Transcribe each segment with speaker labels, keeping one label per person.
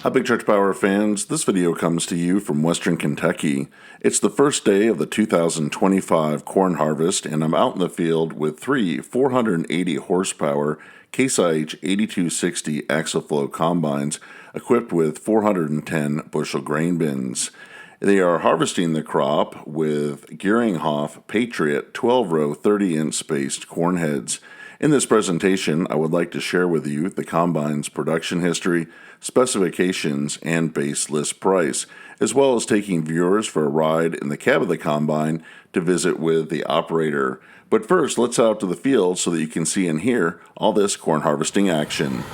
Speaker 1: Hi, Big Church Power fans. This video comes to you from Western Kentucky. It's the first day of the 2025 corn harvest, and I'm out in the field with three 480 horsepower Case IH 8260 Axial-Flow Combines equipped with 410 bushel grain bins. They are harvesting the crop with Geringhoff Patriot 12-row 30-inch spaced corn heads. In this presentation, I would like to share with you the combine's production history, specifications, and base list price, as well as taking viewers for a ride in the cab of the combine to visit with the operator. But first, let's out to the field so that you can see and hear all this corn harvesting action.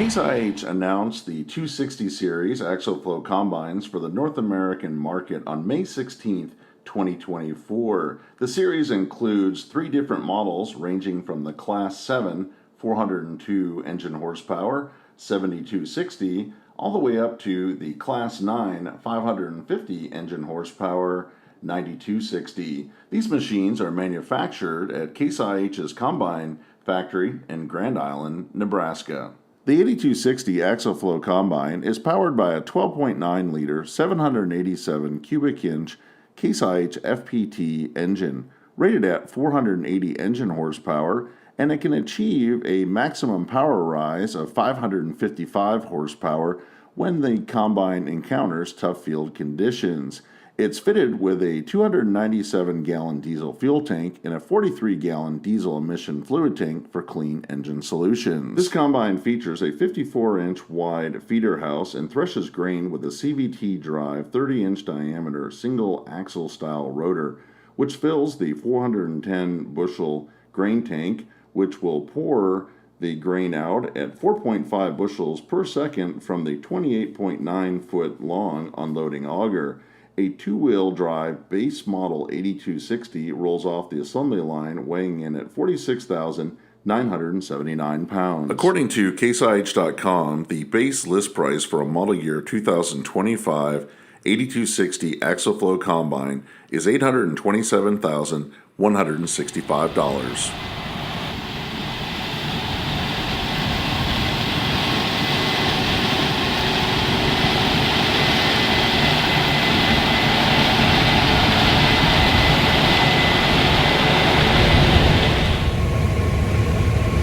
Speaker 1: Case IH announced the 260 series Axial-Flow Combines for the North American market on May 16, 2024. The series includes three different models ranging from the Class 7 402 engine horsepower 7260 all the way up to the Class 9 550 engine horsepower 9260. These machines are manufactured at Case IH's Combine factory in Grand Island, Nebraska. The 8260 Axial-Flow Combine is powered by a 12.9-liter, 787 cubic inch Case IH FPT engine, rated at 480 engine horsepower, and it can achieve a maximum power rise of 555 horsepower when the combine encounters tough field conditions. It's fitted with a 297-gallon diesel fuel tank and a 43-gallon diesel emission fluid tank for clean engine solutions. This combine features a 54-inch wide feeder house and threshes grain with a CVT drive 30-inch diameter single axle style rotor, which fills the 410 bushel grain tank, which will pour the grain out at 4.5 bushels per second from the 28.9 foot long unloading auger. A two-wheel drive base model 8260 rolls off the assembly line weighing in at 46,979 pounds. According to CaseIH.com, the base list price for a model year 2025 8260 Axial-Flow Combine is $827,165.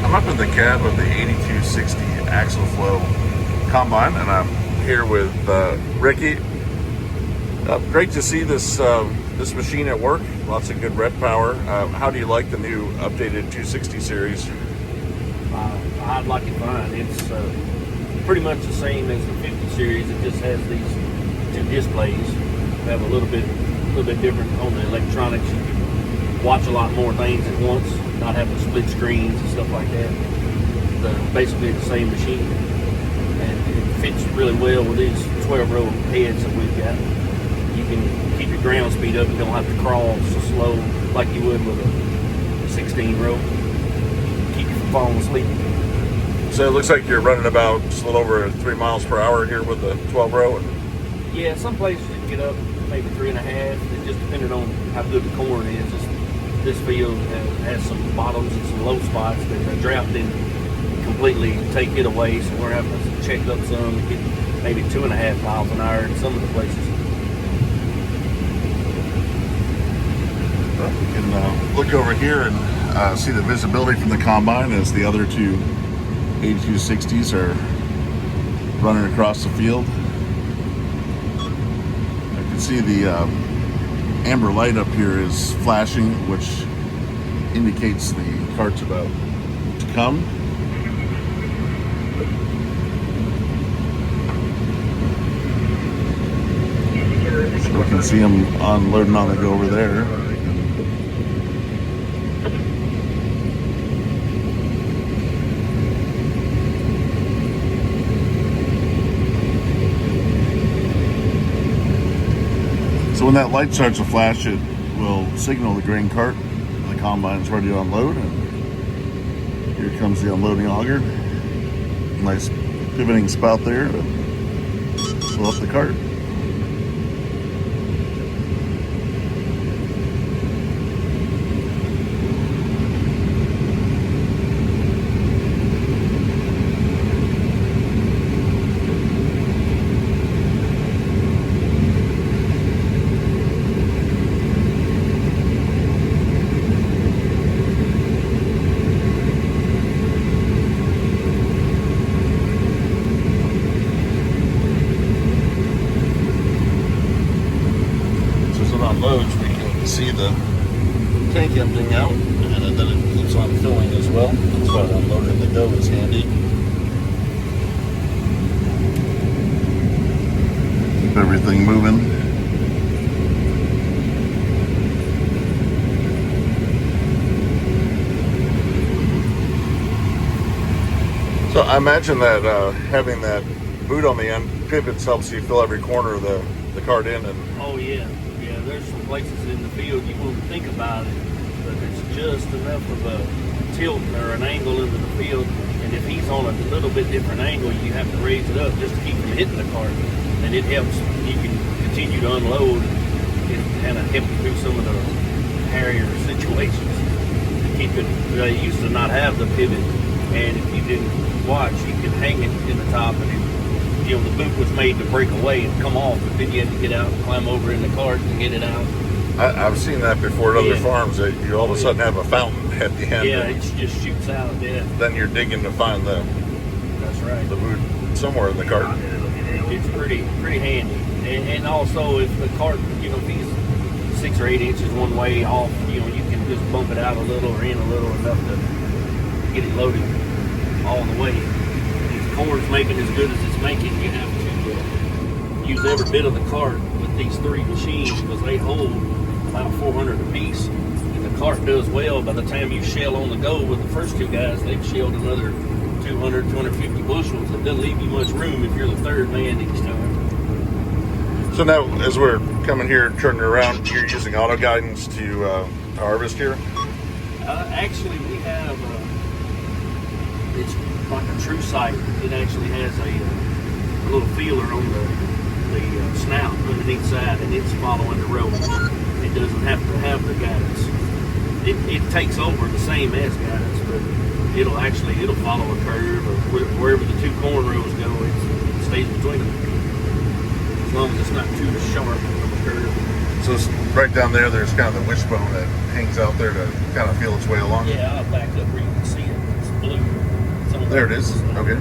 Speaker 1: I'm up in the cab of the 8260 Axial-Flow Combine, and I'm here with Ricky. Great to see this machine at work. Lots of good rep power. How do you like the new updated 260 series?
Speaker 2: I like it fine. It's pretty much the same as the 50 series. It just has these two displays. We have a little bit different on the electronics. You can watch a lot more things at once, not having to split screens and stuff like that. Basically the same machine, and it fits really well with these 12-row heads that we've got. You can keep your ground speed up. You don't have to crawl so slow like you would with a 16-row. Keep you from falling asleep.
Speaker 1: So it looks like you're running about just a little over 3 miles per hour here with the 12-row.
Speaker 2: Yeah, some places you can get up maybe 3.5. It just depending on how good the corn is. This field has some bottoms and some low spots that the drought didn't completely take it away, so we're having to check up some to get maybe 2.5 miles an hour in some of the places.
Speaker 1: Well, we can look over here and see the visibility from the combine as the other two 8260s are running across the field. I can see the amber light up here is flashing, which indicates the cart's about to come. So we can see them unloading on the go over there. So when that light starts to flash, it will signal the grain cart. The combine's ready to unload, and here comes the unloading auger. Nice pivoting spout there to fill up the cart. Loads, we can see the tank emptying out, and then it keeps on filling as well. That's why unloading the go is handy. Keep everything moving. So I imagine that having that boot on the end pivots helps you fill every corner of the cart in. And
Speaker 2: oh yeah. There's some places in the field you won't think about it, but it's just enough of a tilt or an angle into the field, and if he's on a little bit different angle, you have to raise it up just to keep him hitting the cart, and it helps. You can continue to unload. It kind of helps you through some of the hairier situations. Keep it. They used to not have the pivot, and if you didn't watch, you could hang it in the top, and the boot was made to break away and come off, but then you had to get out and climb over in the cart and get it out.
Speaker 1: I've seen that before at other farms, that you all of a sudden have a fountain at the end.
Speaker 2: Yeah, it just shoots out. Yeah.
Speaker 1: Then you're digging to find the boot somewhere in the cart.
Speaker 2: It's pretty handy, and also if the cart, if he's 6 or 8 inches one way off, you can just bump it out a little or in a little enough to get it loaded all the way. Corn's making as good as it's making, you have to use every bit of the cart with these 3 machines, because they hold about 400 apiece, and the cart does well. By the time you shell on the go with the first 2 guys, they've shelled another 200, 250 bushels. It doesn't leave you much room if you're the 3rd man each time.
Speaker 1: So now, as we're coming here and turning around, you're using auto guidance to harvest here?
Speaker 2: Actually, we have it's like a true sight. It actually has a little feeler on the the snout underneath side, and it's following the road. It doesn't have to have the guidance. It takes over the same as guidance, but it'll follow a curve, or wherever the two corn rows go, it stays between them. As long as it's not too sharp of a curve.
Speaker 1: So it's right down there, there's kind of the wishbone that hangs out there to kind of feel its way along.
Speaker 2: Yeah, I'll back up where you can see it. It's blue.
Speaker 1: There it is. Okay.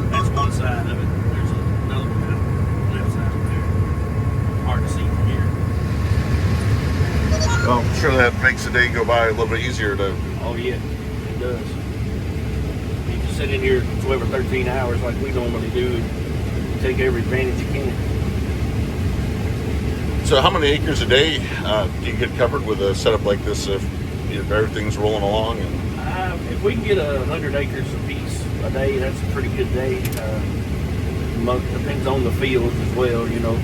Speaker 2: That's one side of it. There's another one out on the other side of there. Hard to see from here.
Speaker 1: Well, I'm sure that makes the day go by a little bit easier to...
Speaker 2: Oh yeah, it does. You can sit in here 12 or 13 hours like we normally do and take every advantage you can.
Speaker 1: So how many acres a day do you get covered with a setup like this if everything's rolling along? And
Speaker 2: if we can get 100 acres apiece a day, that's a pretty good day. Depends on the fields as well. You know,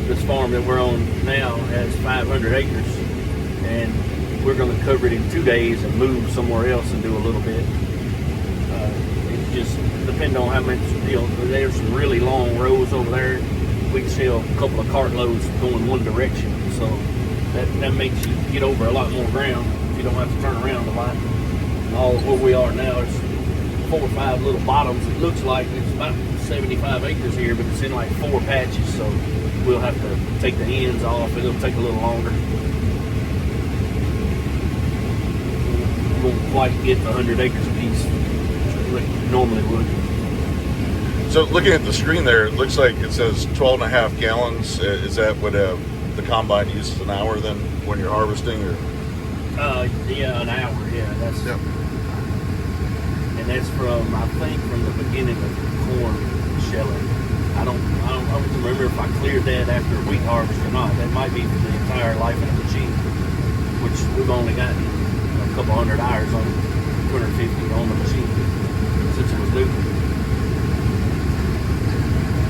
Speaker 2: this farm that we're on now has 500 acres, and we're going to cover it in 2 days and move somewhere else and do a little bit. It just depends on how much, you know, there's some really long rows over there. We can sell a couple of cartloads going one direction, so that makes you get over a lot more ground. You don't have to turn around a lot. And all where we are now is 4 or 5 little bottoms. It looks like it's about 75 acres here, but it's in like 4 patches, so we'll have to take the ends off. It'll take a little longer. We won't quite get the 100 acres apiece like we normally would.
Speaker 1: so looking at the screen there, it looks like it says 12.5 gallons. Is that what the combine uses an hour then when you're harvesting? Or?
Speaker 2: Yeah, an hour. Yeah, that's.
Speaker 1: Yep.
Speaker 2: And that's from, I think, from the beginning of corn shelling. I don't remember if I cleared that after wheat harvest or not. That might be for the entire life of the machine, which we've only gotten a couple hundred hours on it, 250 on the machine since it was new.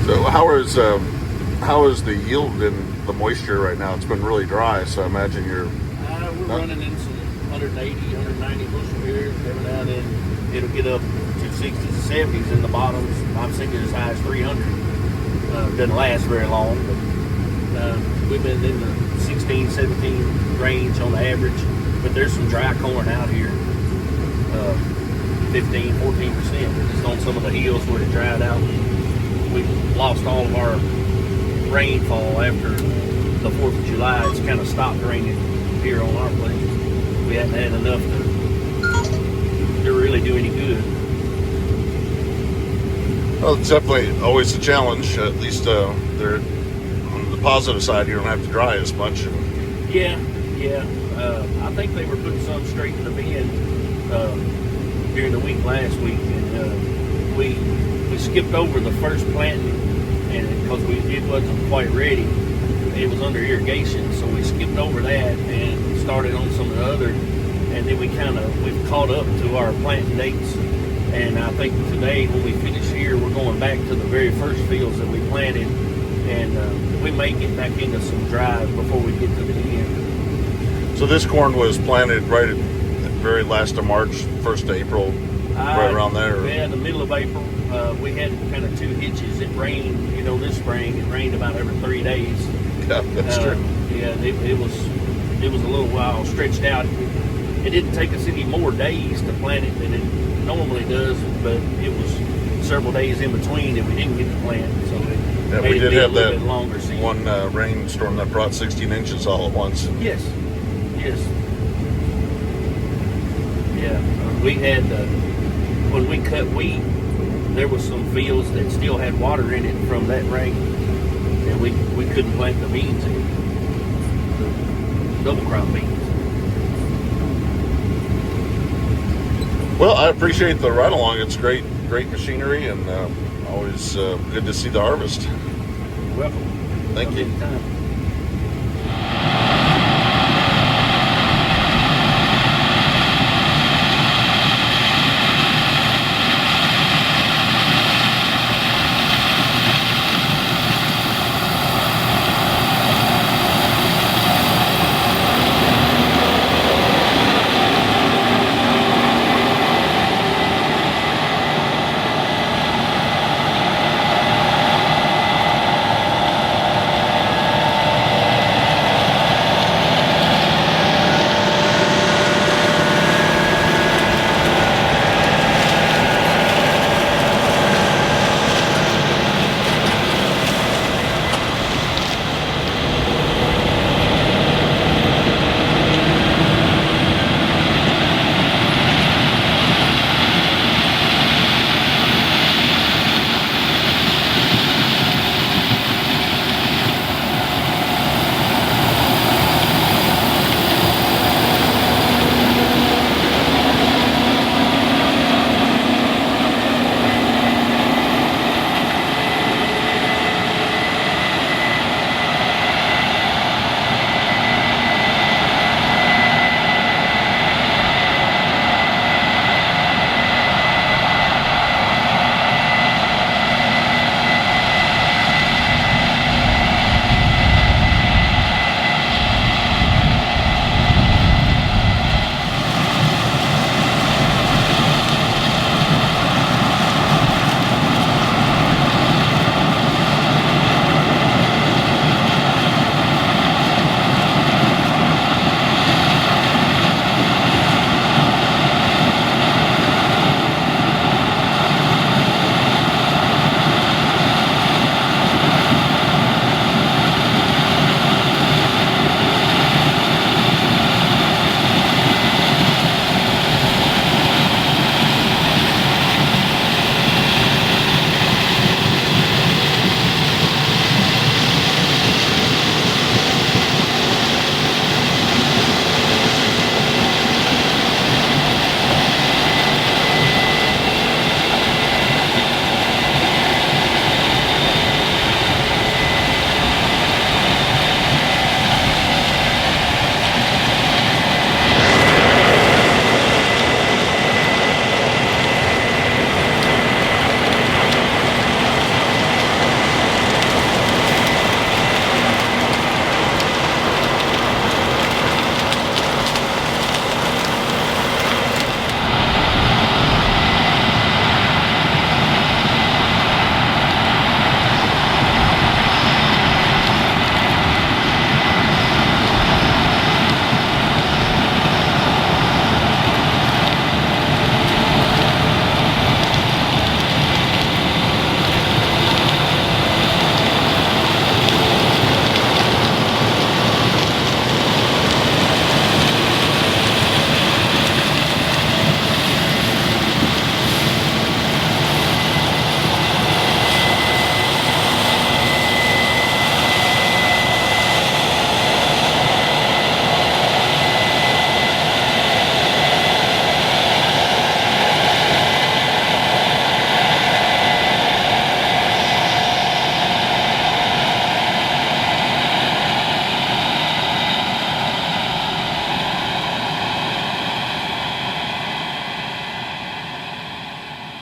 Speaker 1: So how is the yield and the moisture right now? It's been really dry, so I imagine you're...
Speaker 2: We're running in some 180, 190 bushel here. Every now and then it'll get up 260s and 70s in the bottoms. I've seen it as high as 300. Doesn't last very long, but we've been in the 16, 17 range on the average. But there's some dry corn out here, 15, 14%. Just on some of the hills where it dried out. We lost all of our rainfall after the 4th of July. It's kind of stopped raining here on our place. We hadn't had enough to really do any good.
Speaker 1: Well, it's definitely always a challenge. At least they're on the positive side, you don't have to dry as much.
Speaker 2: Yeah. I think they were putting some straight in the bin during the week last week, and we skipped over the first planting, and because it wasn't quite ready, it was under irrigation, so we skipped over that and started on some of the other, and then we've caught up to our planting dates. And I think today when we finish here, we're going back to the very first fields that we planted, and we may get back into some drive before we get to the end.
Speaker 1: So this corn was planted right at the very last of March, 1st of April, right around there?
Speaker 2: Yeah, the middle of April. We had kind of 2 hitches. It rained, this spring. It rained about every 3 days.
Speaker 1: Yeah, that's true.
Speaker 2: Yeah, it was a little while stretched out. It didn't take us any more days to plant it than it normally does, but it was several days in between that we didn't get to plant. So
Speaker 1: we did have that
Speaker 2: longer
Speaker 1: one rainstorm that brought 16 inches all at once.
Speaker 2: Yes. Yeah, we had when we cut wheat, there was some fields that still had water in it from that rain, and we couldn't plant the beans in, the double crop beans.
Speaker 1: Well, I appreciate the ride along. It's great machinery, and always good to see the harvest.
Speaker 2: You're welcome.
Speaker 1: Thank you.
Speaker 2: Anytime.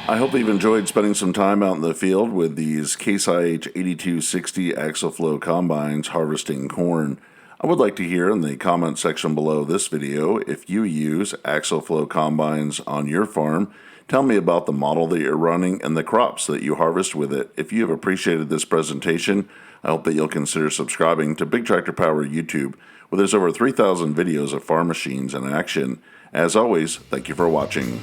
Speaker 1: I hope you've enjoyed spending some time out in the field with these Case IH 8260 Axial-Flow Combines harvesting corn. I would like to hear in the comment section below this video if you use Axial-Flow Combines on your farm. Tell me about the model that you're running and the crops that you harvest with it. If you have appreciated this presentation, I hope that you'll consider subscribing to Big Tractor Power YouTube, where there's over 3,000 videos of farm machines in action. As always, thank you for watching.